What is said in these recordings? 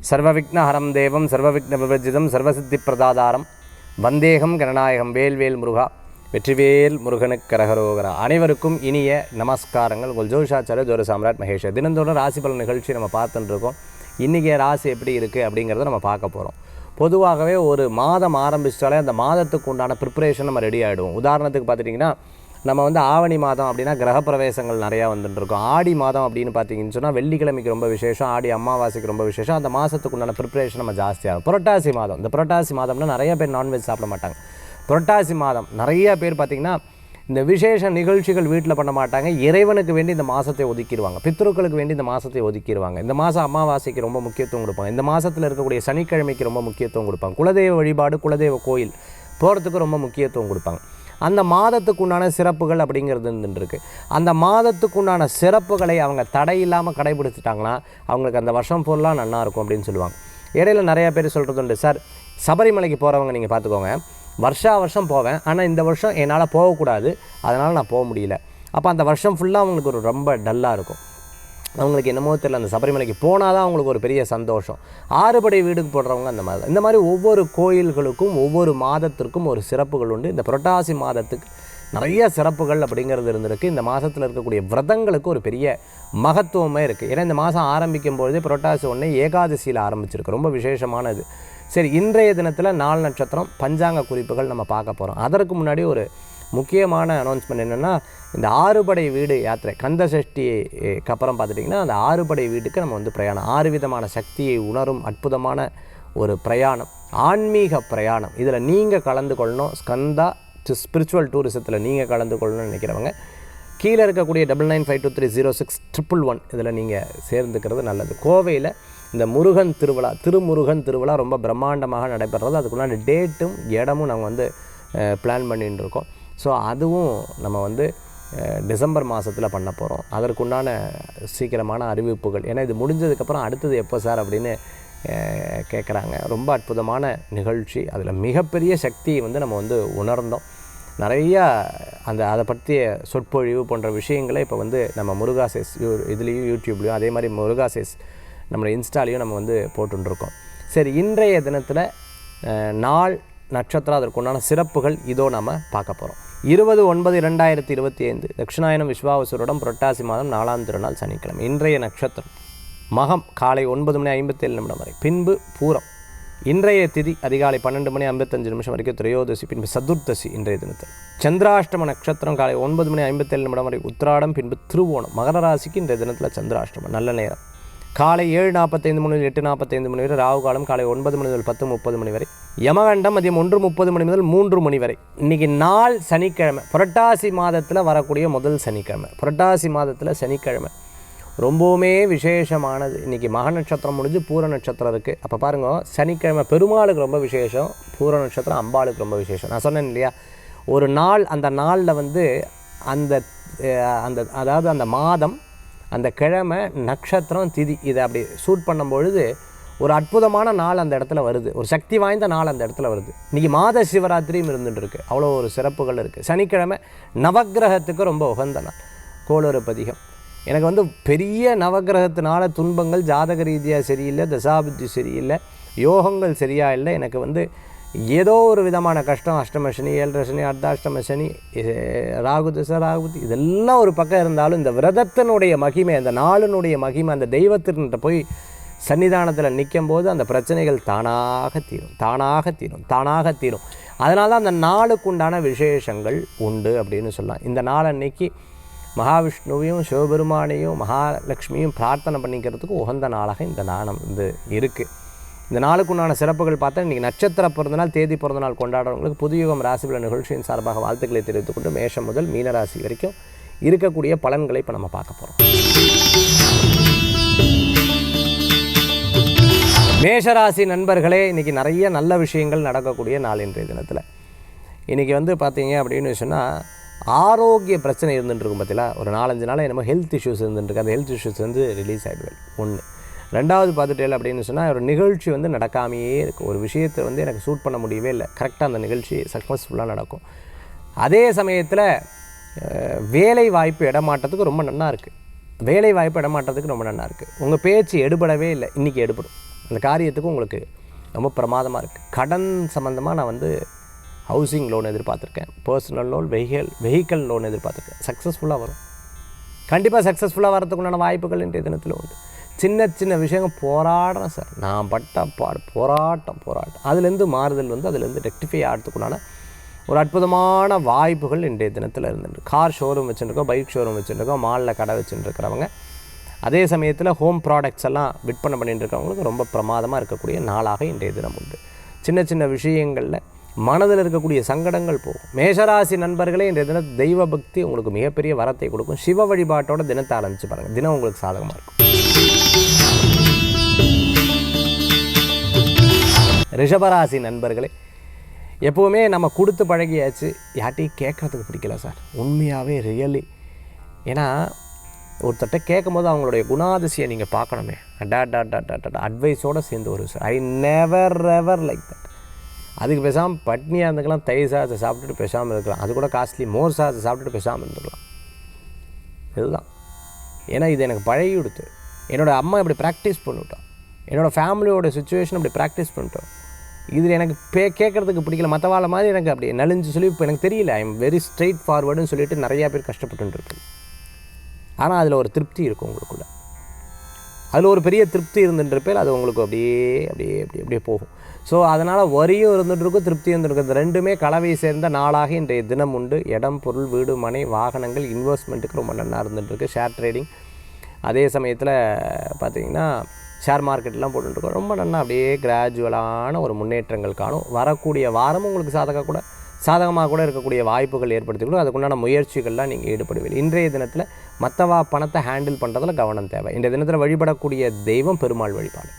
சர்வவிக்னஹரம் தேவம் சர்வவிக்ன விவர்ஜிதம் சர்வசித்தி பிரதாதாரம் வந்தேகம் கணநாயகம் வேல்வேல் முருகா வெற்றிவேல் முருகனுக்கு கரகரோகரா. அனைவருக்கும் இனிய நமஸ்காரங்கள். உங்கள் ஜோதிஷாச்சாரிய ஜோர சாம்ராட் மகேஷ். தினந்தோறும் ராசி பலன் நிகழ்ச்சி நம்ம பார்த்துட்டு இருக்கோம். இன்றைக்கி ராசி எப்படி இருக்குது அப்படிங்கிறத நம்ம பார்க்க போகிறோம். பொதுவாகவே ஒரு மாதம் ஆரம்பிச்சிட்டாலே அந்த மாதத்துக்கு உண்டான ப்ரிப்பரேஷன் நம்ம ரெடி ஆகிடுவோம். உதாரணத்துக்கு பார்த்துட்டிங்கன்னா நம்ம ஆவணி மாதம் அப்படின்னா கிரகப்பிரவேசங்கள் நிறையா வந்துட்டுருக்கோம். ஆடி மாதம் அப்படின்னு பார்த்தீங்கன்னு சொன்னால் வெள்ளிக்கிழமைக்கு ரொம்ப விசேஷம், ஆடி அமாவாசைக்கு ரொம்ப விசேஷம். அந்த மாதத்துக்கு உண்டான ப்ரிப்பரேஷன் நம்ம ஜாஸ்தியாகும். புரட்டாசி மாதம், இந்த புரட்டாசி மாதம்னா நிறைய பேர் நான்வெஜ் சாப்பிட மாட்டாங்க. புரட்டாசி மாதம் நிறைய பேர் பார்த்திங்கன்னா இந்த விசேஷ நிகழ்ச்சிகள் வீட்டில் பண்ண மாட்டாங்க. இறைவனுக்கு வேண்டி இந்த மாதத்தை ஒதுக்கிடுவாங்க, பித்ருக்களுக்கு வேண்டி இந்த மாதத்தை ஒதுக்கிடுவாங்க. இந்த மாதம் அமாவாசைக்கு ரொம்ப முக்கியத்துவம் கொடுப்பாங்க. இந்த மாதத்தில் இருக்கக்கூடிய சனிக்கிழமைக்கு ரொம்ப முக்கியத்துவம் கொடுப்பாங்க. குலதெய்வ வழிபாடு, குலதெய்வ கோயில் போகிறதுக்கு ரொம்ப முக்கியத்துவம் கொடுப்பாங்க. அந்த மாதத்துக்கு உண்டான சிறப்புகள் அப்படிங்கிறது இருந்துருக்கு. அந்த மாதத்துக்கு உண்டான சிறப்புகளை அவங்க தடையில்லாமல் கடைபிடிச்சிட்டாங்கன்னா அவங்களுக்கு அந்த வருஷம் ஃபுல்லாக நல்லா இருக்கும் அப்படின்னு சொல்லுவாங்க. இடையில நிறையா பேர் சொல்கிறது உண்டு, சார் சபரிமலைக்கு போகிறவங்க நீங்கள் பார்த்துக்கோங்க, வருஷம் போவேன், ஆனால் இந்த வருஷம் என்னால் போகக்கூடாது, அதனால் நான் போக முடியல. அப்போ அந்த வருஷம் ஃபுல்லாக அவங்களுக்கு ஒரு ரொம்ப டல்லாக இருக்கும். அவங்களுக்கு என்னமோ தெரியல, அந்த சபரிமலைக்கு போனால் தான் அவங்களுக்கு ஒரு பெரிய சந்தோஷம். ஆறுபடை வீடுக்கு போடுறவங்க அந்த மாதிரி. இந்த மாதிரி ஒவ்வொரு கோயில்களுக்கும் ஒவ்வொரு மாதத்திற்கும் ஒரு சிறப்புகள் உண்டு. இந்த புரட்டாசி மாதத்துக்கு நிறைய சிறப்புகள் அப்படிங்கிறது இருந்திருக்கு. இந்த மாதத்தில் இருக்கக்கூடிய விரதங்களுக்கு ஒரு பெரிய மகத்துவமே இருக்குது. ஏன்னா இந்த மாதம் ஆரம்பிக்கும் பொழுதே புரட்டாசி ஒன்று ஏகாதசியில் ஆரம்பிச்சிருக்கு, ரொம்ப விசேஷமானது. சரி, இன்றைய தினத்தில் 4 நட்சத்திரம் பஞ்சாங்க குறிப்புகள் நம்ம பார்க்க போகிறோம். அதற்கு முன்னாடி ஒரு முக்கியமான அனௌன்ஸ்மெண்ட் என்னென்னா, இந்த ஆறுபடை வீடு யாத்திரை கந்த சஷ்டிக்கு அப்புறம் பார்த்துட்டிங்கன்னா அந்த ஆறுபடை வீட்டுக்கு நம்ம பிரயாணம், 6 விதமான சக்தியை உணரும் அற்புதமான ஒரு பிரயாணம், ஆன்மீக பிரயாணம். இதில் நீங்கள் கலந்து கொள்ளணும். ஸ்கந்தா ஸ்பிரிச்சுவல் டூரிசத்தில் நீங்கள் கலந்து கொள்ளணும்னு நினைக்கிறவங்க கீழே இருக்கக்கூடிய 9952306111 இதில் நீங்கள் சேர்ந்துக்கிறது நல்லது. கோவையில் இந்த முருகன் திருவிழா, திருமுருகன் திருவிழா ரொம்ப பிரம்மாண்டமாக நடைபெறுறது. அதுக்குள்ளான டேட்டும் இடமும் நாங்கள் பிளான் பண்ணிட்டு இருக்கோம். ஸோ அதுவும் நம்ம டிசம்பர் மாதத்தில் பண்ண போகிறோம். அதற்குண்டான சீக்கிரமான அறிவிப்புகள், ஏன்னா இது முடிஞ்சதுக்கப்புறம் அடுத்தது எப்போ சார் அப்படின்னு கேட்குறாங்க. ரொம்ப அற்புதமான நிகழ்ச்சி. அதில் மிகப்பெரிய சக்தியை நம்ம உணர்ந்தோம். நிறையா அதை பற்றிய சொற்பொழிவு போன்ற விஷயங்களை இப்போ நம்ம முருகாசேஸ் இதுலேயும் யூடியூப்லேயும் அதே மாதிரி முருகாசேஸ் நம்மளோட இன்ஸ்டாலையும் நம்ம போட்டுருக்கோம். சரி, இன்றைய தினத்தில் நாள் நட்சத்திரம் அதற்குண்டான சிறப்புகள் இதோ நம்ம பார்க்க போகிறோம். 20/9/2025 தட்சிணாயனம் விஸ்வாவசுருடம் புரட்டாசி மாதம் 4ஆம் திருநாள் சனிக்கிழமை. இன்றைய நட்சத்திரம் மகம் காலை 9:57 வரை, பின்பு பூரம். இன்றைய திதி அதிகாலை 12:55 வரைக்கும் திரையோதசி, பின்பு சதுர்த்தசி. இன்றைய தினத்தில் சந்திராஷ்டம நட்சத்திரம் காலை 9:57 வரை உத்திராடம், பின்பு திருவோணம். மகர ராசிக்கு இன்றைய தினத்தில் சந்திராஷ்டமம். நல்ல நேரம் காலை 7:45 முதல் 8:45 வரை, ராகு காலம் காலை 9 மணி முதல் 10:30 வரை, யமகண்டம் மதியம் 1:30 முதல் 3 வரை. இன்றைக்கி நாள் சனிக்கிழமை, புரட்டாசி மாதத்தில் வரக்கூடிய முதல் சனிக்கிழமை. புரட்டாசி மாதத்தில் சனிக்கிழமை ரொம்பவுமே விசேஷமானது. இன்றைக்கி மக நட்சத்திரம் முடிஞ்சு பூர நட்சத்திரம் இருக்குது. அப்போ பாருங்க, சனிக்கிழமை பெருமாளுக்கு ரொம்ப விசேஷம், பூர நட்சத்திரம் அம்பாளுக்கு ரொம்ப விசேஷம். நான் சொன்னேன் இல்லையா, ஒரு நாள், அந்த நாளில் அந்த அதாவது அந்த மாதம், அந்த கிழமை, நட்சத்திரம், திதி, இதை அப்படி சூட் பண்ணும்பொழுது ஒரு அற்புதமான நாள் அந்த இடத்துல வருது, ஒரு சக்தி வாய்ந்த நாள் அந்த இடத்துல வருது. இன்றைக்கி மாத சிவராத்திரியும் இருந்துகிட்டு அவ்வளோ ஒரு சிறப்புகள் இருக்குது. சனிக்கிழமை நவக்கிரகத்துக்கு ரொம்ப உகந்த நாள். கோளறுப்பதிகம். எனக்கு பெரிய நவக்கிரகத்தினால துன்பங்கள் ஜாதக ரீதியாக சரியில்லை, தசாபுத்தி சரியில்லை, யோகங்கள் சரியாக இல்லை, எனக்கு ஏதோ ஒரு விதமான கஷ்டம், அஷ்டம சனி, 7 சனி, அர்த்தாஷ்டம சனி, ராகு தசை, ராகுபதி, இதெல்லாம் ஒரு பக்கம் இருந்தாலும் இந்த விரதத்தினுடைய மகிமை, அந்த நாளினுடைய மகிமை, அந்த தெய்வத்திட்ட போய் சன்னிதானத்தில் நிற்கும் போது அந்த பிரச்சனைகள் தானாக தீரும். அதனால தான் அந்த நாளுக்குண்டான விசேஷங்கள் உண்டு அப்படின்னு சொல்லலாம். இந்த நாள் அன்னைக்கு மகாவிஷ்ணுவையும் சிவபெருமானையும் மகாலட்சுமியும் பிரார்த்தனை பண்ணிக்கிறதுக்கு உகந்த நாளாக இந்த நாணம் இருக்குது. இந்த நாளுக்குண்டான சிறப்புகள் பார்த்தா இன்றைக்கி நட்சத்திர பிறந்தநாள், தேதி பிறந்தநாள் கொண்டாடுறவங்களுக்கு புதுயுகம் ராசிபலன் நிகழ்ச்சியின் சார்பாக வாழ்த்துக்களை தெரிவித்துக் கொண்டு மேஷம் முதல் மீனராசி வரைக்கும் இருக்கக்கூடிய பலன்களை இப்போ நம்ம பார்க்க போகிறோம். மேஷராசி நண்பர்களே, இன்றைக்கி நிறைய நல்ல விஷயங்கள் நடக்கக்கூடிய நாள். இன்றைய தினத்தில் இன்றைக்கி பார்த்தீங்க அப்படின்னு சொன்னால் ஆரோக்கிய பிரச்சனை இருந்துட்டுருக்கும். பார்த்தீங்களா, ஒரு 4-5 நாள் என்னமோ ஹெல்த் இஷ்யூஸ் இருந்துட்டுருக்கு. அந்த ஹெல்த் இஷ்யூஸ் ரிலீஸ் ஆகிடுவேன். ஒன்று. ரெண்டாவது பார்த்துட்டேன் அப்படின்னு சொன்னால் ஒரு நிகழ்ச்சி நடக்காமையே இருக்குது. ஒரு விஷயத்தை எனக்கு சூட் பண்ண முடியவே இல்லை. கரெக்டாக அந்த நிகழ்ச்சி சக்ஸஸ்ஃபுல்லாக நடக்கும். அதே சமயத்தில் வேலை வாய்ப்பு இடமாற்றத்துக்கு ரொம்ப நல்லா இருக்குது. வேலை வாய்ப்பு இடமாற்றத்துக்கு ரொம்ப நல்லா இருக்குது. உங்கள் பேச்சு எடுபடவே இல்லை, இன்றைக்கி எடுபடும். அந்த காரியத்துக்கு உங்களுக்கு ரொம்ப பிரமாதமாக இருக்குது. கடன் சம்மந்தமாக நான் வந்து ஹவுசிங் லோன் எதிர்பார்த்துருக்கேன், பர்சனல் லோன், வெஹிக்கல் லோன் எதிர்பார்த்துருக்கேன். சக்ஸஸ்ஃபுல்லாக வரும். கண்டிப்பாக சக்ஸஸ்ஃபுல்லாக வரதுக்குண்டான வாய்ப்புகள் இன்றைய தினத்தில் உண்டு. சின்ன சின்ன விஷயங்கள் போராடுறேன் சார், நான் பட்ட போராட்டம் அதுலேருந்து மாறுதல் வந்து அதுலேருந்து ரெக்டிஃபை ஆகிறதுக்குண்டான ஒரு அற்புதமான வாய்ப்புகள் இன்றைய தினத்தில் இருந்துட்டு. கார் ஷோரூம் வச்சுருக்கோம், பைக் ஷோரூம் வச்சுருக்கோம், மாலில் கடை வச்சுருக்கிறவங்க, அதே சமயத்தில் ஹோம் ப்ராடக்ட்ஸ் எல்லாம் விற்பனை பண்ணிட்டு இருக்கிறவங்களுக்கு ரொம்ப பிரமாதமாக இருக்கக்கூடிய நாளாக இன்றைய தினம் உண்டு. சின்ன சின்ன விஷயங்களில் மனதில் இருக்கக்கூடிய சங்கடங்கள் போகும். மேஷராசி நண்பர்களே, இன்றைய தினம் தெய்வ பக்தி உங்களுக்கு மிகப்பெரிய வரத்தை கொடுக்கும். சிவ வழிபாட்டோட தினத்தை ஆரம்பித்து பாருங்கள், தினம் உங்களுக்கு சாதகமாக இருக்கும். ரிஷபராசி நண்பர்களே, எப்போவுமே நம்ம கொடுத்து பழகியாச்சு, யார்ட்டையும் கேட்குறதுக்கு பிடிக்கல சார், உண்மையாகவே ரியலி. ஏன்னா ஒருத்தட்ட கேட்கும் போது அவங்களுடைய குணாதிசையை நீங்கள் பார்க்கணுமே. அட்வைஸோடு சேர்ந்து வரும் sir. I never ever like that. அதுக்கு பேசாமல் பட்னியாக இருந்துக்கலாம், தயிர் சாதத்தை சாப்பிட்டுட்டு பேசாமல் இருக்கலாம், அது கூட காஸ்ட்லி மோர் சாதத்தை சாப்பிட்டுட்டு பேசாமல் இருந்துக்கலாம். இதுதான். ஏன்னா இது எனக்கு பழகி கொடுத்து, என்னோடய அம்மா இப்படி ப்ராக்டிஸ் பண்ணிவிட்டோம், என்னோடய ஃபேமிலியோட சுச்சுவேஷன் அப்படி ப்ராக்டிஸ் பண்ணிட்டோம். இதில் எனக்கு கேட்குறதுக்கு பிடிக்கல, மற்றவாழ மாதிரி எனக்கு அப்படி நலிஞ்சு சொல்லி இப்போ எனக்கு தெரியல. ஐ எம் வெரி ஸ்ட்ரெயிட் ஃபார்வர்டுன்னு சொல்லிட்டு நிறையா பேர் கஷ்டப்பட்டுருக்கு. ஆனால் அதில் ஒரு திருப்தி இருக்கும் உங்களுக்குள்ளே, அதில் ஒரு பெரிய திருப்தி இருந்துட்டுருப்பேன். அது உங்களுக்கு அப்படியே போகும். ஸோ அதனால் வரியும் இருந்துகிட்ருக்கும், திருப்தி இருந்துருக்கும். இந்த ரெண்டுமே கலவை சேர்ந்த நாளாக இன்றைய தினம் உண்டு. இடம், பொருள், வீடு, மனை, வாகனங்கள், இன்வெஸ்ட்மெண்ட்டுக்கு ரொம்ப நல்லா இருந்துகிட்ருக்கு. ஷேர் ட்ரேடிங், அதே சமயத்தில் பார்த்திங்கன்னா ஷேர் மார்க்கெட்லாம் போட்டுருக்கோம். ரொம்ப நல்லா அப்படியே கிராஜுவலான ஒரு முன்னேற்றங்கள் காணும். வரக்கூடிய வாரம் உங்களுக்கு சாதகமாக கூட இருக்கக்கூடிய வாய்ப்புகள் ஏற்படுத்திக்கணும். அதுக்குண்டான முயற்சிகள்லாம் நீங்கள் ஈடுபடுவீர்கள். இன்றைய தினத்தில் மற்றவா பணத்தை ஹேண்டில் பண்ணுறதுல கவனம் தேவை. இன்றைய தினத்தில் வழிபடக்கூடிய தெய்வம் பெருமாள் வழிபாடு.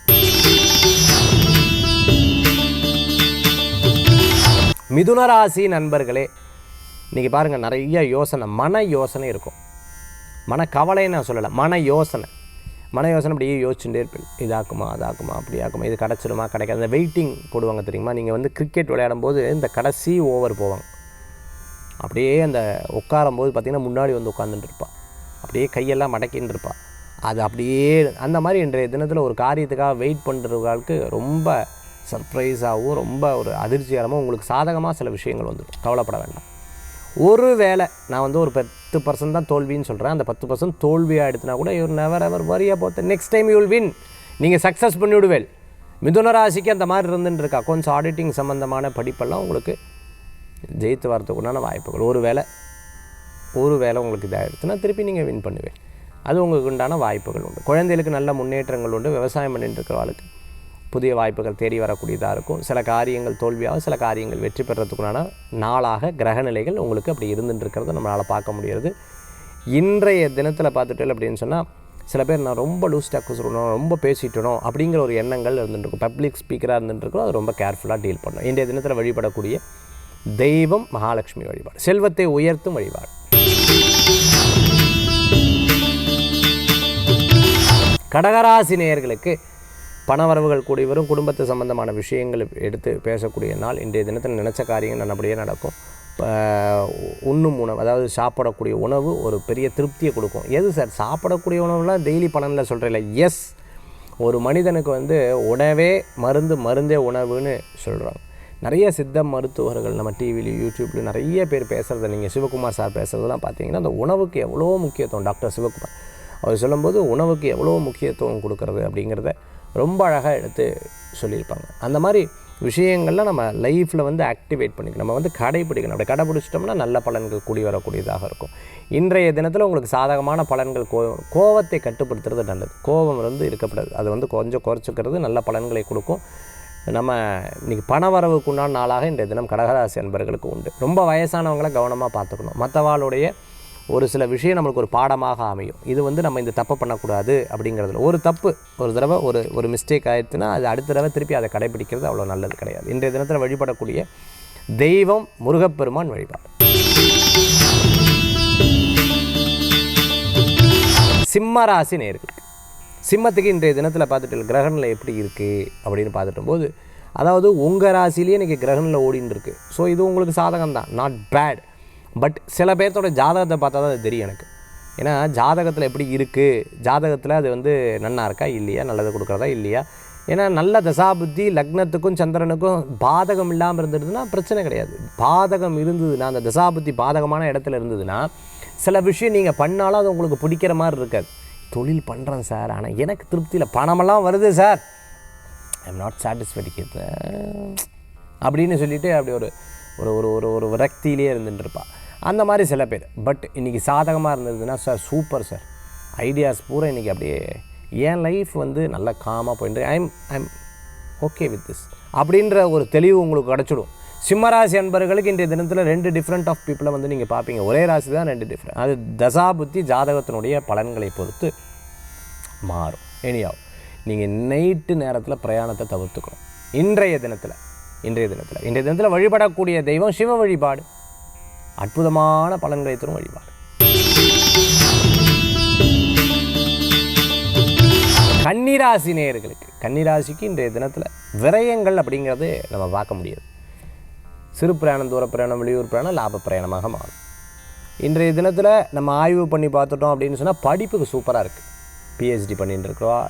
மிதுன ராசி நண்பர்களே, இன்றைக்கி பாருங்கள், நிறைய யோசனை, மன யோசனை இருக்கும். மன கவலைன்னு நான் சொல்லலை, மன யோசனை அப்படியே யோசிச்சுட்டே இருப்பேன். இதாக்குமா, அதாக்குமா, அப்படி ஆக்குமா, இது கிடச்சிடுமா, கிடைக்காது. அந்த வெயிட்டிங் போடுவாங்க தெரியுமா? நீங்கள் வந்து கிரிக்கெட் விளையாடும் போது இந்த கடைசி ஓவர் போவாங்க, அப்படியே அந்த உட்காரும்போது பார்த்திங்கன்னா முன்னாடி வந்து உட்காந்துட்டு இருப்பாள், அப்படியே கையெல்லாம் மடக்கின்னு இருப்பாள். அது அப்படியே அந்த மாதிரி இன்றைய தினத்தில் ஒரு காரியத்துக்காக வெயிட் பண்ணுறவங்களுக்கு ரொம்ப சர்ப்ரைஸாகவும் ரொம்ப ஒரு அதிர்ச்சிகரமாக உங்களுக்கு சாதகமாக சில விஷயங்கள் வந்துடும். கவலைப்பட வேண்டாம். ஒரு வேளை நான் வந்து ஒரு 10% தான் தோல்வின்னு சொல்கிறேன், அந்த 10% தோல்வியாக எடுத்துனா கூட your never ever worry about next time you will win. நீங்கள் சக்ஸஸ் பண்ணிவிடுவேல். மிதுன ராசிக்கு அந்த மாதிரி இருந்துட்டு இருக்கா. கொஞ்சம் ஆடிட்டிங் சம்மந்தமான படிப்பெல்லாம் உங்களுக்கு ஜெயித்து வரத்துக்குண்டான வாய்ப்புகள். ஒரு வேளை உங்களுக்கு இதாக எடுத்துனா திருப்பி நீங்கள் வின் பண்ணுவேன். அது உங்களுக்கு உண்டான வாய்ப்புகள் உண்டு. குழந்தைகளுக்கு நல்ல முன்னேற்றங்கள் உண்டு. விவசாயம் பண்ணிட்டு இருக்கிறவர்களுக்கு புதிய வாய்ப்புகள் தேடி வரக்கூடியதாக இருக்கும். சில காரியங்கள் தோல்வியாக, சில காரியங்கள் வெற்றி பெறத்துக்குண்டான நாளாக கிரகநிலைகள் உங்களுக்கு அப்படி இருந்துட்டு இருக்கிறத நம்மளால் பார்க்க முடியாது. இன்றைய தினத்தில் பார்த்துட்டு அப்படின்னு சொன்னால், சில பேர் நான் ரொம்ப லூஸ் டாக்கு சொல்லணும், ரொம்ப பேசிட்டணும் அப்படிங்கிற ஒரு எண்ணங்கள் இருந்துட்டுருக்கும். பப்ளிக் ஸ்பீக்கராக இருந்துட்டுருக்கோம், அது ரொம்ப கேர்ஃபுல்லாக டீல் பண்ணணும். இன்றைய தினத்தில் வழிபடக்கூடிய தெய்வம் மகாலட்சுமி வழிபாடு, செல்வத்தை உயர்த்தும் வழிபாடு. கடகராசி நேயர்களுக்கு பணவரவுகள் கூடி வரும். குடும்பத்து சம்பந்தமான விஷயங்கள் எடுத்து பேசக்கூடிய நாள். இன்றைய தினத்தில் நினச்ச காரியங்கள் நல்லபடியாக நடக்கும். உண்ணும் உணவு, அதாவது சாப்பிடக்கூடிய உணவு ஒரு பெரிய திருப்தியை கொடுக்கும். எது சார் சாப்பிடக்கூடிய உணவுலாம் டெய்லி பலனில் சொல்கிறேன். எஸ், ஒரு மனிதனுக்கு வந்து உணவே மருந்தே உணவுன்னு சொல்கிறாங்க. நிறைய சித்த மருத்துவர்கள் நம்ம டிவிலையும் யூடியூப்லையும் நிறைய பேர் பேசுகிறத நீங்கள் சிவகுமார் சார் பேசுகிறதெல்லாம் பார்த்தீங்கன்னா, அந்த உணவுக்கு எவ்வளோ முக்கியத்துவம், டாக்டர் சிவகுமார் அவர் சொல்லும்போது உணவுக்கு எவ்வளோ முக்கியத்துவம் கொடுக்கறது அப்படிங்கிறத ரொம்ப அழகாக எடுத்து சொல்லியிருப்பாங்க. அந்த மாதிரி விஷயங்கள்லாம் நம்ம லைஃப்பில் வந்து ஆக்டிவேட் பண்ணிக்கணும், நம்ம வந்து கடைப்பிடிக்கணும். அப்படி கடைப்பிடிச்சிட்டோம்னா நல்ல பலன்கள் கூடி வரக்கூடியதாக இருக்கும். இன்றைய தினத்தில் உங்களுக்கு சாதகமான பலன்கள். கோவத்தை கட்டுப்படுத்துறது நல்லது. கோபம் வந்து இருக்கக்கூடாது, அது வந்து கொஞ்சம் குறைச்சிக்கிறது நல்ல பலன்களை கொடுக்கும். நம்ம இன்றைக்கி பணவரவுக்கு உண்டான நாளாக இன்றைய தினம் கடகராசி அன்பர்களுக்கு உண்டு. ரொம்ப வயசானவங்களை கவனமாக பார்த்துக்கணும். மற்றவாளுடைய ஒரு சில விஷயம் நம்மளுக்கு ஒரு பாடமாக அமையும். இது வந்து நம்ம இந்த தப்பை பண்ணக்கூடாது அப்படிங்கிறதுல ஒரு தப்பு ஒரு தடவை ஒரு மிஸ்டேக் ஆயிடுச்சுன்னா அது அடுத்த தடவை திருப்பி அதை கடைபிடிக்கிறது அவ்வளோ நல்லது கிடையாது. இன்றைய தினத்தில் வழிபடக்கூடிய தெய்வம் முருகப்பெருமான் வழிபாடு. சிம்மராசி நேயர்களுக்கு, சிம்மத்துக்கு இன்றைய தினத்தில் பார்த்துட்டு கிரகணில் எப்படி இருக்குது அப்படின்னு பார்த்துட்டும் போது, அதாவது உங்கள் ராசிலேயே இன்றைக்கி கிரகணில் ஓடின்னு இருக்குது. ஸோ இது உங்களுக்கு சாதகம் தான், நாட் பேட். பட் சில பேர்த்தோட ஜாதகத்தை பார்த்தா தான் அது தெரியும் எனக்கு. ஏன்னா ஜாதகத்தில் எப்படி இருக்குது, ஜாதகத்தில் அது வந்து நன்னா இருக்கா இல்லையா, நல்லது கொடுக்குறதா இல்லையா, ஏன்னா நல்ல தசாபுத்தி லக்னத்துக்கும் சந்திரனுக்கும் பாதகம் இல்லாமல் இருந்ததுன்னா பிரச்சனை கிடையாது. பாதகம் இருந்ததுன்னா, அந்த தசாபுத்தி பாதகமான இடத்துல இருந்ததுன்னா சில விஷயம் நீங்கள் பண்ணாலும் அது உங்களுக்கு பிடிக்கிற மாதிரி இருக்காது. தொழில் பண்ணுறேன் சார், ஆனால் எனக்கு திருப்தியில் பணமெல்லாம் வருது sir, I am not satisfied அப்படின்னு சொல்லிவிட்டு அப்படி ஒரு ஒரு ஒரு ஒரு விரக்தியிலே இருந்துட்டுருப்பாள். அந்த மாதிரி சில பேர். பட் இன்றைக்கி சாதகமாக இருந்ததுன்னா சார் சூப்பர் சார், ஐடியாஸ் பூரா இன்றைக்கி அப்படியே என் லைஃப் வந்து நல்லா காமாக போயிட்டு ஐம் ஓகே வித் திஸ் அப்படின்ற ஒரு தெளிவு உங்களுக்கு கிடச்சிடும். சிம்மராசி அன்பர்களுக்கு இன்றைய தினத்தில் 2 டிஃப்ரெண்ட் ஆஃப் பீப்புளை வந்து நீங்கள் பார்ப்பீங்க. ஒரே ராசி தான் 2 டிஃப்ரெண்ட். அது தசாபுத்தி ஜாதகத்தினுடைய பலன்களை பொறுத்து மாறும். எனியாவும் நீங்கள் நைட்டு நேரத்தில் பிரயாணத்தை தவிர்த்துக்கணும். இன்றைய தினத்தில் வழிபடக்கூடிய தெய்வம் சிவ வழிபாடு, அற்புதமான பலன்களை தரும் வழிபாடு. கன்னிராசி நேயர்களுக்கு, கன்னிராசிக்கு இன்றைய தினத்தில் விரயங்கள் அப்படிங்கிறது நம்ம பார்க்க முடியாது. சிறு பிரயாணம், தூர பிரயாணம், வெளியூர் பிரயாணம் லாப பிரயாணமாக மாறும். இன்றைய தினத்தில் நம்ம ஆய்வு பண்ணி பார்த்துட்டோம் அப்படின்னு சொன்னால் படிப்புக்கு சூப்பராக இருக்குது. பிஹெச்டி பண்ணிட்டு இருக்கிறோம்,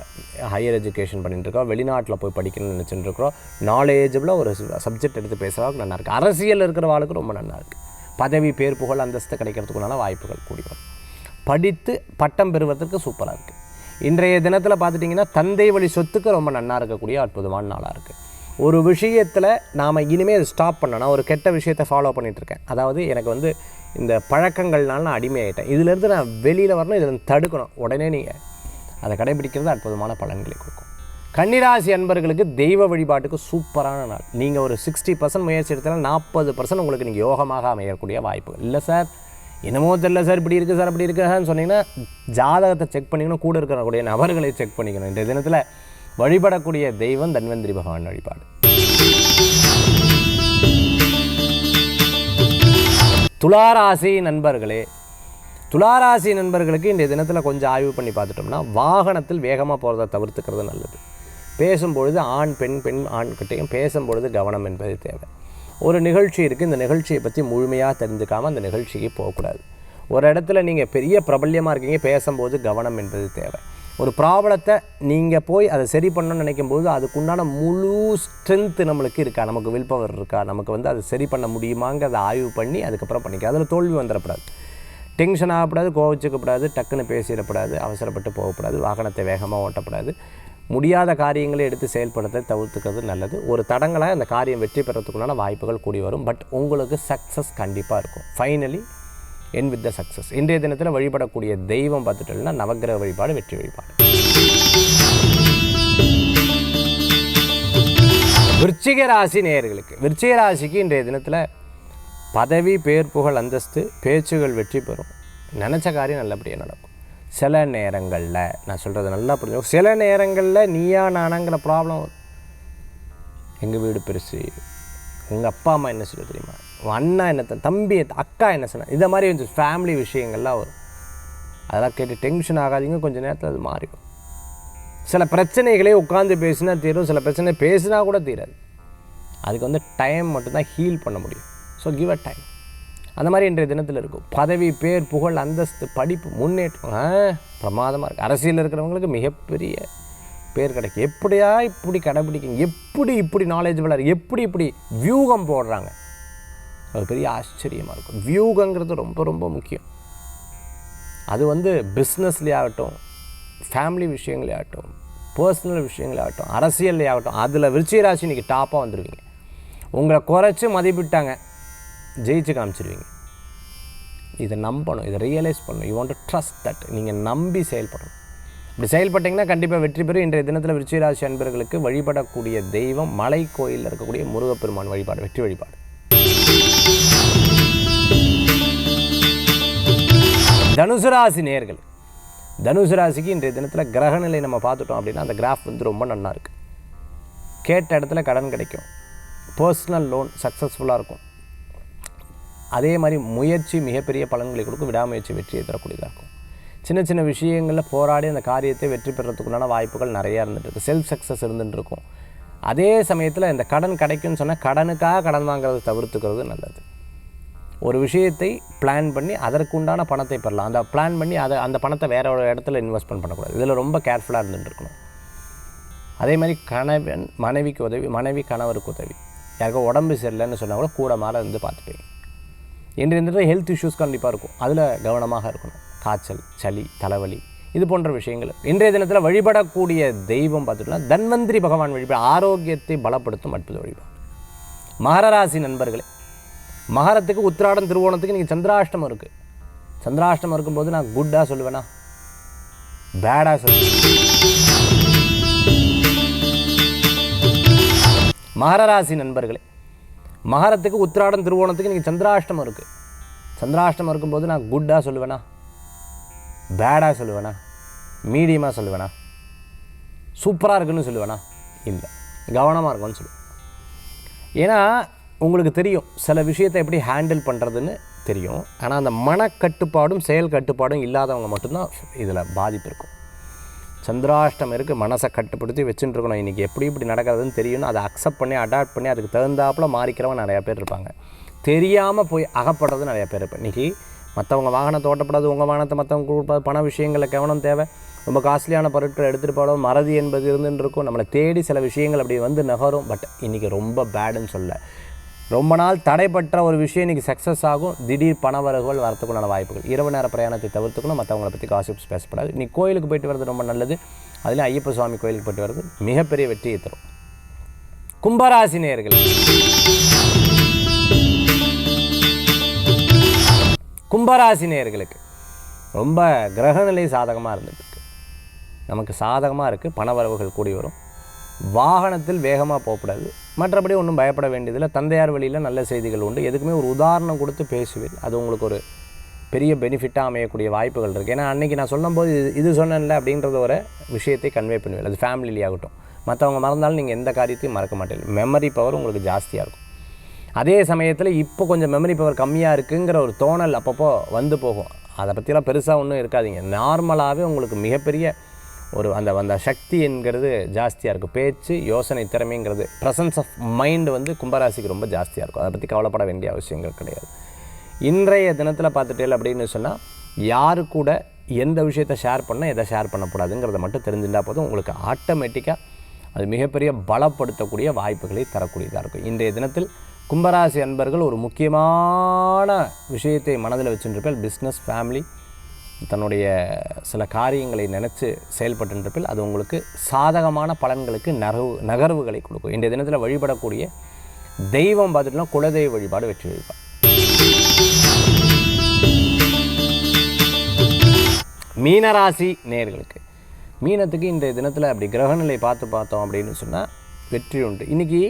ஹையர் எஜுகேஷன் பண்ணிட்டு இருக்கோம், வெளிநாட்டில் போய் படிக்கணும்னு நினச்சிட்டு இருக்கிறோம், நாலேஜபிளாக ஒரு சப்ஜெக்ட் எடுத்து பேசுகிறவங்க நல்லா இருக்குது. அரசியல் இருக்கிறவாளுக்கு ரொம்ப நல்லா இருக்குது. பதவி, பேர், புகழ், அந்தஸ்து கிடைக்கிறதுக்குண்டான வாய்ப்புகள் கூடி வரும். படித்து பட்டம் பெறுவதற்கு சூப்பராக இருக்குது. இன்றைய தினத்தில் பார்த்துட்டிங்கன்னா தந்தை வழி சொத்துக்கு ரொம்ப நல்லா இருக்கக்கூடிய அற்புதமான நாளாக இருக்குது. ஒரு விஷயத்தில் நாம் இனிமேல் அதை ஸ்டாப் பண்ணனா, ஒரு கெட்ட விஷயத்தை ஃபாலோ பண்ணிகிட்ருக்கேன், அதாவது எனக்கு வந்து இந்த பழக்கங்கள்னால நான் அடிமையாயிட்டேன், இதிலேருந்து நான் வெளியில் வரணும், இதில் தடுக்கணும், உடனே நீங்கள் அதை கடைபிடிக்கிறது அற்புதமான பலன்களை கொடுக்கும். கன்னிராசி அன்பர்களுக்கு தெய்வ வழிபாட்டுக்கு சூப்பரான நாள். நீங்கள் ஒரு 60% முயற்சி எடுத்தாலும் 40% உங்களுக்கு நீங்கள் யோகமாக அமையக்கூடிய வாய்ப்புகள். இல்லை சார் என்னமோ தெரியல சார், இப்படி இருக்குது சார், அப்படி இருக்குன்னு சொன்னீங்கன்னா ஜாதகத்தை செக் பண்ணிக்கணும், கூட இருக்கக்கூடிய நபர்களை செக் பண்ணிக்கணும். இந்த தினத்தில் வழிபடக்கூடிய தெய்வம் தன்வந்திரி பகவான் வழிபாடு. துளாராசி நண்பர்களே, துளாராசி நண்பர்களுக்கு இந்த தினத்தில் கொஞ்சம் ஆய்வு பண்ணி பார்த்துட்டோம்னா வாகனத்தில் வேகமாக போகிறத தவிர்த்துக்கிறது நல்லது. பேசும்பொழுது ஆண் பெண் ஆண்கிட்டையும் பேசும்பொழுது கவனம் என்பது தேவை. ஒரு நிகழ்ச்சி இருக்குது, இந்த நிகழ்ச்சியை பற்றி முழுமையாக தெரிஞ்சுக்காமல் அந்த நிகழ்ச்சிக்கு போகக்கூடாது. ஒரு இடத்துல நீங்கள் பெரிய பிரபல்யமாக இருக்கீங்க, பேசும்போது கவனம் என்பது தேவை. ஒரு ப்ராப்ளத்தை நீங்கள் போய் அதை சரி பண்ணணும்னு நினைக்கும்போது அதுக்குண்டான முழு ஸ்ட்ரென்த்து நம்மளுக்கு இருக்கா, நமக்கு வில் பவர் இருக்கா, நமக்கு வந்து அதை சரி பண்ண முடியுமாங்கிறத ஆய்வு பண்ணி அதுக்கப்புறம் பண்ணிக்க. அதில் தோல்வி வந்துடக்கூடாது, டென்ஷன் ஆகக்கூடாது, கோவிச்சிக்கப்படாது, டக்குன்னு பேசிடக்கூடாது, அவசரப்பட்டு போகக்கூடாது, வாகனத்தை வேகமாக ஓட்டக்கூடாது. முடியாத காரியங்களை எடுத்து செயல்படுத்த தவிர்த்துக்கிறது நல்லது. ஒரு தடங்களாக அந்த காரியம் வெற்றி பெறத்துக்குண்டான வாய்ப்புகள் கூடி வரும். பட் உங்களுக்கு சக்ஸஸ் கண்டிப்பாக இருக்கும். Finally N with the success. இன்றைய தினத்தில் வழிபடக்கூடிய தெய்வம் பார்த்துட்டோம்னா நவக்கிரக வழிபாடு, வெற்றி வழிபாடு. விருச்சிக ராசி நேயர்களுக்கு, விருச்சிக ராசிக்கு இன்றைய தினத்தில் பதவி, பேர், புகழ், அந்தஸ்து, பேச்சுகள் வெற்றி பெறும். நினச்ச காரியம் நல்லபடியாக நடக்கும். சில நேரங்களில் நான் சொல்கிறது நல்லா புரிஞ்சுக்கோ, சில நேரங்களில் நீயா நானாங்கிற ப்ராப்ளம் வரும். எங்கள் வீடு பெருசு, உங்கள் அப்பா அம்மா என்ன சொல்ல தெரியுமா, உன் அண்ணா என்ன, தம்பி அக்கா என்ன சொன்ன, இந்த மாதிரி கொஞ்சம் ஃபேமிலி விஷயங்கள்லாம் வரும். அதெல்லாம் கேட்டு டென்ஷன் ஆகாதீங்க, கொஞ்சம் நேரத்தில் அது மாறிடும். சில பிரச்சனைகளே உட்காந்து பேசினா தீரும், சில பிரச்சனை பேசினா கூட தீராது. அதுக்கு வந்து டைம் மட்டும்தான் ஹீல் பண்ண முடியும். So give a time. அந்த மாதிரி இன்றைய தினத்தில் இருக்கும். பதவி, பேர், புகழ், அந்தஸ்து, படிப்பு, முன்னேற்றம் பிரமாதமாக இருக்குது. அரசியல் இருக்கிறவங்களுக்கு மிகப்பெரிய பேர் கிடைக்கும். எப்படியா இப்படி கடைபிடிக்குங்க, இப்படி நாலேஜபிளாக இருக்குது, இப்படி வியூகம் போடுறாங்க, அது பெரிய ஆச்சரியமாக இருக்கும். வியூகங்கிறது ரொம்ப ரொம்ப முக்கியம். அது வந்து பிஸ்னஸ்லேயே ஆகட்டும், ஃபேமிலி விஷயங்களே ஆகட்டும், பர்சனல் விஷயங்களே ஆகட்டும், அரசியல்லே ஆகட்டும், அதில் விருச்சிக ராசி இன்றைக்கி டாப்பாக வந்துடுவீங்க. உங்களை குறைச்சி மதிப்பிட்டாங்க, ஜெயிச்சு காமிச்சிடுவீங்க. இதை நம்பணும், இதை ரியலைஸ் பண்ணணும். You want to trust that. நீங்கள் நம்பி செயல்படணும். இப்படி செயல்பட்டிங்கன்னா கண்டிப்பாக வெற்றி பெறும். இன்றைய தினத்தில் விருச்சிக ராசி அன்பர்களுக்கு வழிபடக்கூடிய தெய்வம் மலை கோயிலில் இருக்கக்கூடிய முருகப்பெருமான் வழிபாடு, வெற்றி வழிபாடு. தனுசு ராசி நேயர்கள், தனுசு ராசிக்கு இன்றைய தினத்தில் கிரகநிலை நம்ம பார்த்துட்டோம் அப்படின்னா அந்த கிராஃப் வந்து ரொம்ப நல்லா இருக்குது. கேட்ட இடத்துல கடன் கிடைக்கும், பர்சனல் லோன் சக்ஸஸ்ஃபுல்லாக இருக்கும். அதே மாதிரி முயற்சி மிகப்பெரிய பலன்களை கொடுக்கும், விடாமுயற்சி வெற்றியை தரக்கூடியதாக இருக்கும். சின்ன சின்ன விஷயங்களில் போராடி அந்த காரியத்தை வெற்றி பெறத்துக்குண்டான வாய்ப்புகள் நிறையா இருந்துகிட்டு, செல்ஃப் சக்ஸஸ் இருந்துகிட்ருக்கும். அதே சமயத்தில் இந்த கடன் கிடைக்கும்னு சொன்னால் கடனுக்காக கடன் வாங்குறதை தவிர்த்துக்கிறது நல்லது. ஒரு விஷயத்தை பிளான் பண்ணி அதற்குண்டான பணத்தை பெறலாம், அந்த பிளான் பண்ணி அந்த பணத்தை வேற ஒரு இடத்துல இன்வெஸ்ட்மெண்ட் பண்ணக்கூடாது. இதில் ரொம்ப கேர்ஃபுல்லாக இருந்துகிட்டு இருக்கணும். அதே மாதிரி கணவன் மனைவிக்கு உதவி, மனைவி கணவருக்கு உதவி. யாருக்கோ உடம்பு சரியில்லைன்னு சொன்னால் கூட கூட மாற இருந்து பார்த்துப்பீங்க. இன்றைய தினத்தில் ஹெல்த் இஷ்யூஸ் கண்டிப்பாக இருக்கும், அதில் கவனமாக இருக்கணும். காய்ச்சல், சளி, தலைவலி இது போன்ற விஷயங்கள். இன்றைய தினத்தில் வழிபடக்கூடிய தெய்வம் பார்த்துட்டோம்னா தன்வந்திரி பகவான் வழிபாடு ஆரோக்கியத்தை பலப்படுத்தும் அற்புத வழிபாடு. மகர ராசி நண்பர்களே, மகரத்துக்கு உத்திராடம் திருவோணத்துக்கு இன்றைக்கி சந்திராஷ்டமம் இருக்குது. சந்திராஷ்டமம் இருக்கும்போது நான் குட்டாக சொல்லுவேனா பேடாக சொல்லுவேன்? மகர ராசி நண்பர்களே, மகரத்துக்கு உத்திராடம் திருவோணத்துக்கு இன்றைக்கி சந்திராஷ்டமம் இருக்குது. சந்திராஷ்டமம் இருக்கும்போது நான் குட்டாக சொல்லுவேனா பேடாக சொல்லுவேனா மீடியமாக சொல்லுவேனா சூப்பராக இருக்குன்னு சொல்லுவேனா? இல்லை, கவனமாக இருக்கும்னு சொல்லுவேன். ஏன்னா உங்களுக்கு தெரியும் சில விஷயத்தை எப்படி ஹேண்டில் பண்ணுறதுன்னு தெரியும். ஆனால் அந்த மனக்கட்டுப்பாடும் செயல் கட்டுப்பாடும் இல்லாதவங்க மட்டும்தான் இதில் பாதிப்பு இருக்கும். சந்திராஷ்டம் இருக்குது, மனசை கட்டுப்படுத்தி வச்சுட்டு இருக்கணும். இன்றைக்கி எப்படி இப்படி நடக்கிறதுன்னு தெரியும்னு அதை அக்செப்ட் பண்ணி அடாப்ட் பண்ணி அதுக்கு தகுந்தாப்பில் மாறிக்கிறவங்க நிறையா பேர் இருப்பாங்க. தெரியாமல் போய் அகப்படுறது நிறையா பேர் இருப்பேன். இன்றைக்கி மற்றவங்க வாகனத்தை ஓட்டப்படாது, உங்கள் வாகனத்தை மற்றவங்க கொடுப்பாது, பண விஷயங்களில் கவனம் தேவை. ரொம்ப காஸ்ட்லியான பொருட்களை எடுத்துகிட்டு போகணும், மறதி என்பது இருந்துன்னு இருக்கும். நம்மளை தேடி சில விஷயங்கள் அப்படி வந்து நகரும். பட் இன்றைக்கி ரொம்ப பேடுன்னு சொல்ல, ரொம்ப நாள் தடைப்பட்ட ஒரு விஷயம் இன்றைக்கி சக்ஸஸ் ஆகும். திடீர் பணவரவுகள் வரத்துக்குண்டான வாய்ப்புகள். இரவு நேர பிரயாணத்தை தவிர்த்துக்கணும். மற்றவங்களை பற்றி காசிப்ஸ் பேசப்படாது. இன்றைக்கி கோயிலுக்கு போயிட்டு வர்றது ரொம்ப நல்லது. அதில் ஐயப்ப சுவாமி கோயிலுக்கு போயிட்டு வர்றது மிகப்பெரிய வெற்றியை தரும். கும்பராசி நேயர்கள், கும்பராசி நேயர்களுக்கு ரொம்ப கிரகநிலை சாதகமாக இருந்துகிட்ருக்கு. நமக்கு சாதகமாக இருக்குது, பணவரவுகள் கூடி வரும். வாகனத்தில் வேகமாக போகக்கூடாது. மற்றபடி ஒன்றும் பயப்பட வேண்டியதில்லை. தந்தையார் வழியில் நல்ல செய்திகள் உண்டு. எதுக்குமே ஒரு உதாரணம் கொடுத்து பேசுவேன். அது உங்களுக்கு ஒரு பெரிய பெனிஃபிட்டாக அமையக்கூடிய வாய்ப்புகள் இருக்குது. ஏன்னா அன்றைக்கி நான் சொல்லும்போது இது சொன்னேன்ல அப்படின்றத ஒரு விஷயத்தை கன்வே பண்ணுவேன். அது ஃபேமிலியிலே ஆகட்டும், மற்றவங்க மறந்தாலும் நீங்கள் எந்த காரியத்தையும் மறக்க மாட்டீங்க. மெமரி பவர் உங்களுக்கு ஜாஸ்தியாக இருக்கும். அதே சமயத்தில் இப்போ கொஞ்சம் மெமரி பவர் கம்மியாக இருக்குங்கிற ஒரு தோணல் அப்பப்போ வந்து போகும். அதை பற்றிலாம் பெருசாக ஒன்றும் இருக்காதிங்க. நார்மலாகவே உங்களுக்கு மிகப்பெரிய ஒரு அந்த சக்தி என்கிறது ஜாஸ்தியாக இருக்கும். பேச்சு, யோசனை திறமைங்கிறது, ப்ரெசன்ஸ் ஆஃப் மைண்டு வந்து கும்பராசிக்கு ரொம்ப ஜாஸ்தியாக இருக்கும். அதை பற்றி கவலைப்பட வேண்டிய அவசியங்கள் கிடையாது. இன்றைய தினத்தில் பார்த்துட்டேன் அப்படின்னு சொன்னால் யாரு கூட எந்த விஷயத்தை ஷேர் பண்ணால் எதை ஷேர் பண்ணக்கூடாதுங்கிறத மட்டும் தெரிஞ்சுட்டால் போதும். உங்களுக்கு ஆட்டோமேட்டிக்காக அது மிகப்பெரிய பலப்படுத்தக்கூடிய வாய்ப்புகளை தரக்கூடியதாக இருக்கும். இன்றைய தினத்தில் கும்பராசி அன்பர்கள் ஒரு முக்கியமான விஷயத்தை மனதில் வச்சுருப்பேன். பிஸ்னஸ், ஃபேமிலி, தன்னுடைய சில காரியங்களை நினச்சி செயல்பட்டுருப்பில் அது உங்களுக்கு சாதகமான பலன்களுக்கு நகர்வுகளை கொடுக்கும். இன்றைய தினத்தில் வழிபடக்கூடிய தெய்வம் பார்த்துட்டுனா குலதெய்வ வழிபாடு வெற்றி வழிபாடு. மீனராசி நேயர்களுக்கு, மீனத்துக்கு இன்றைய தினத்தில் அப்படி கிரகநிலை பார்த்தோம் அப்படின்னு சொன்னால் வெற்றி உண்டு. இன்றைக்கி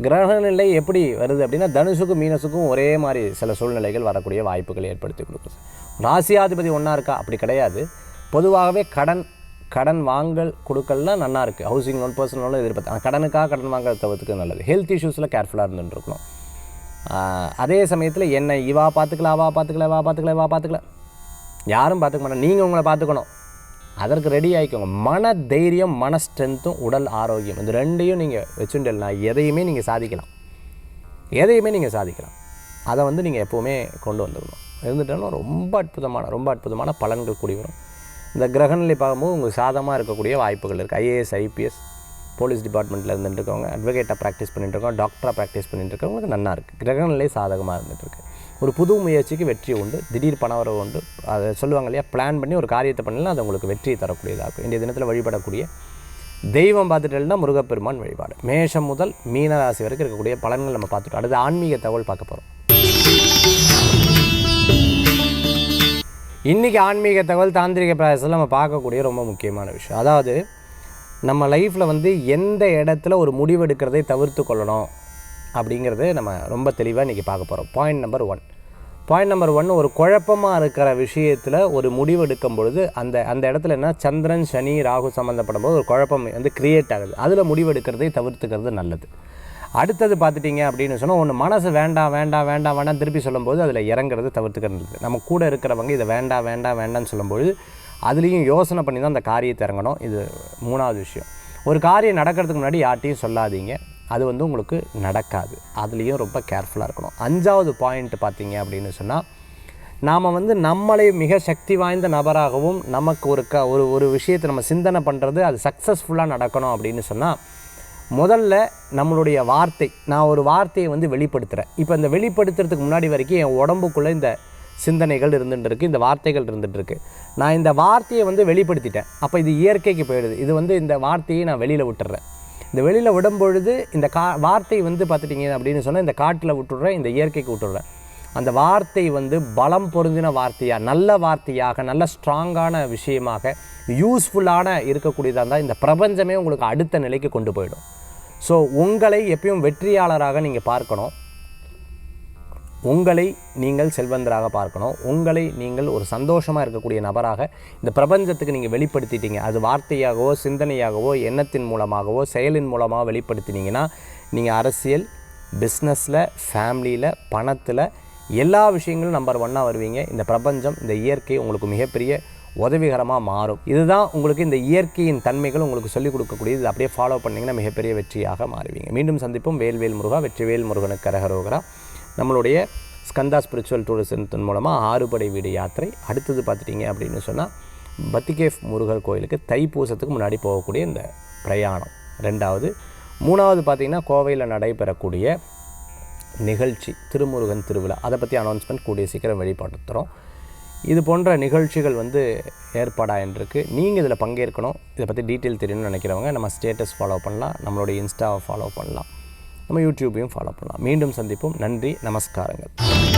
கிரகநிலை எப்படி வருது அப்படின்னா தனுசுக்கும் மீனசுக்கும் ஒரே மாதிரி சில சூழ்நிலைகள் வரக்கூடிய வாய்ப்புகளை ஏற்படுத்தி கொடுக்குது. ராசியாதிபதி ஒன்றா இருக்கா? அப்படி கிடையாது. பொதுவாகவே கடன் வாங்கல் கொடுக்கல்லாம் நல்லா இருக்குது. ஹவுசிங் லோன், பர்சனல் லோன் எதிர்பார்த்து ஆனால் கடனுக்காக கடன் வாங்கல் தவிர்த்துக்கு நல்லது. ஹெல்த் இஷ்யூஸில் கேர்ஃபுல்லாக இருந்துருக்கணும். அதே சமயத்தில் என்னை இவா பார்த்துக்கல யாரும் பார்த்துக்க மாட்டேன், நீங்கள் உங்களை பார்த்துக்கணும். அதற்கு ரெடி ஆகிக்கோங்க. மன தைரியம், மன ஸ்ட்ரென்த்தும், உடல் ஆரோக்கியம், இந்த ரெண்டையும் நீங்கள் வச்சுட்டேன்னா எதையுமே நீங்கள் சாதிக்கலாம். அதை வந்து நீங்கள் எப்போவுமே கொண்டு வந்துடணும். இருந்துட்டோன்னா ரொம்ப அற்புதமான பலன்கள் கூடி வரும். இந்த கிரகநிலை பார்க்கும்போது உங்களுக்கு சாதகமாக இருக்கக்கூடிய வாய்ப்புகள் இருக்குது. ஐஏஎஸ், ஐபிஎஸ், போலீஸ் டிபார்ட்மெண்ட்டில் இருந்துட்டுருக்கவங்க, அட்வொகேட்டாக ப்ராக்டிஸ் பண்ணிட்டுருக்கோம், டாக்டராக ப்ராக்டிஸ் பண்ணிட்டுருக்கவங்களுக்கு நல்லா இருக்குது. கிரகநிலை சாதகமாக இருந்துகிட்ருக்கு. ஒரு புது முயற்சிக்கு வெற்றி உண்டு. திடீர் பணவரவு உண்டு. அதை சொல்லுவாங்க இல்லையா, பிளான் பண்ணி ஒரு காரியத்தை பண்ணலாம், அது உங்களுக்கு வெற்றியை தரக்கூடியதாக இருக்கும். இன்றைய தினத்தில் வழிபடக்கூடிய தெய்வம் பார்த்துட்டேன்னா முருகப்பெருமான் வழிபாடு. மேஷம் முதல் மீனராசி வரைக்கும் இருக்கக்கூடிய பலன்கள் நம்ம பார்த்துட்டோம். அடுத்து ஆன்மீக தகவல் பார்க்க போகிறோம். இன்றைக்கி ஆன்மீக தகவல், தாந்திரிக பிராயசத்தில் நம்ம பார்க்கக்கூடிய ரொம்ப முக்கியமான விஷயம். அதாவது நம்ம லைஃப்பில் வந்து எந்த இடத்துல ஒரு முடிவெடுக்கிறதை தவிர்த்து கொள்ளணும் அப்படிங்கிறது நம்ம ரொம்ப தெளிவாக இன்றைக்கி பார்க்க போகிறோம். பாயிண்ட் நம்பர் ஒன், ஒரு குழப்பமாக இருக்கிற விஷயத்தில் ஒரு முடிவெடுக்கும் பொழுது அந்த இடத்துல என்ன, சந்திரன், சனி, ராகு சம்மந்தப்படும் போது ஒரு குழப்பம் வந்து கிரியேட் ஆகுது. அதில் முடிவெடுக்கிறதை தவிர்த்துக்கிறது நல்லது. அடுத்தது பார்த்துட்டிங்க அப்படின்னு சொன்னால், ஒன்று மனசு வேண்டாம் திருப்பி சொல்லும்போது அதில் இறங்குறது தவிர்த்துக்கிறது. நம்ம கூட இருக்கிறவங்க இதை வேண்டாம்னு சொல்லும்போது அதுலேயும் யோசனை பண்ணி தான் அந்த காரியத்தை இறங்கணும். இது மூணாவது விஷயம். ஒரு காரியம் நடக்கிறதுக்கு முன்னாடி யார்ட்டையும் சொல்லாதீங்க, அது வந்து உங்களுக்கு நடக்காது. அதுலேயும் ரொம்ப கேர்ஃபுல்லாக இருக்கணும். 5வது பாயிண்ட் பார்த்தீங்க அப்படின்னு சொன்னால், நாம் வந்து நம்மளை மிக சக்தி வாய்ந்த நபராகவும் நமக்கு ஒரு விஷயத்தை நம்ம சிந்தனை பண்ணுறது அது சக்ஸஸ்ஃபுல்லாக நடக்கணும் அப்படின்னு சொன்னால் முதல்ல நம்மளுடைய வார்த்தை, நான் ஒரு வார்த்தையை வந்து வெளிப்படுத்துகிறேன். இப்போ இந்த வெளிப்படுத்துறதுக்கு முன்னாடி வரைக்கும் என் உடம்புக்குள்ளே இந்த சிந்தனைகள் இருந்துகிட்டு இந்த வார்த்தைகள் இருந்துகிட்ருக்கு. நான் இந்த வார்த்தையை வந்து வெளிப்படுத்திட்டேன். அப்போ இது இயற்கைக்கு போயிடுது. இது வந்து இந்த வார்த்தையை நான் வெளியில் விட்டுறேன். இந்த வெளியில் விடும்பொழுது இந்த வார்த்தை வந்து பார்த்துட்டிங்க அப்படின்னு சொன்னால் இந்த காட்டில் விட்டுடுறேன், இந்த இயற்கைக்கு விட்டுடுறேன். அந்த வார்த்தை வந்து பலம் பொருந்தின வார்த்தையாக, நல்ல வார்த்தையாக, நல்ல ஸ்ட்ராங்கான விஷயமாக, யூஸ்ஃபுல்லான இருக்கக்கூடியதாக இருந்தால் இந்த பிரபஞ்சமே உங்களுக்கு அடுத்த நிலைக்கு கொண்டு போயிடும். ஸோ உங்களை எப்பயும் வெற்றியாளராக நீங்கள் பார்க்கணும். உங்களை நீங்கள் செல்வந்தராக பார்க்கணும். உங்களை நீங்கள் ஒரு சந்தோஷமாக இருக்கக்கூடிய நபராக இந்த பிரபஞ்சத்துக்கு நீங்கள் வெளிப்படுத்திட்டீங்க. அது வார்த்தையாகவோ சிந்தனையாகவோ எண்ணத்தின் மூலமாகவோ செயலின் மூலமாக வெளிப்படுத்தினீங்கன்னா நீங்கள் அரசியல், பிஸ்னஸில், ஃபேமிலியில், பணத்தில் எல்லா விஷயங்களும் நம்பர் 1 வருவீங்க. இந்த பிரபஞ்சம், இந்த இயற்கை உங்களுக்கு மிகப்பெரிய உதவிகரமாக மாறும். இதுதான் உங்களுக்கு இந்த இயற்கையின் தன்மைகள் உங்களுக்கு சொல்லிக் கொடுக்கக்கூடியது. இதை அப்படியே ஃபாலோ பண்ணிங்கன்னா மிகப்பெரிய வெற்றியாக மாறுவீங்க. மீண்டும் சந்திப்போம். வேல்வேல் முருகா, வெற்றிவேல் முருகனுக்கு அரகரோகரா. நம்மளுடைய ஸ்கந்தா ஸ்பிரிச்சுவல் டூரிசத்தின் மூலமாக 6 படை வீடு யாத்திரை. அடுத்தது பார்த்துட்டிங்க அப்படின்னு சொன்னால் பத்திகேஃப் முருகர் கோயிலுக்கு தைப்பூசத்துக்கு முன்னாடி போகக்கூடிய இந்த பிரயாணம் 2வது. 3வது பார்த்திங்கன்னா கோவையில் நடைபெறக்கூடிய நிகழ்ச்சி திருமுருகன் திருவிழா. அதை பற்றி அனௌன்ஸ்மெண்ட் கூடிய சீக்கிரம் வெளிப்படுத்துகிறோம். இது போன்ற நிகழ்ச்சிகள் வந்து ஏற்பாடாயின்றிருக்கு. நீங்கள் இதில் பங்கேற்கணும். இதை பற்றி டீட்டெயில் தெரியணும்னு நினைக்கிறவங்க நம்ம ஸ்டேட்டஸ் ஃபாலோ பண்ணலாம், நம்மளுடைய இன்ஸ்டாவை ஃபாலோ பண்ணலாம், நம்ம யூடியூப்பையும் ஃபாலோ பண்ணலாம். மீண்டும் சந்திப்போம். நன்றி, நமஸ்காரங்கள்.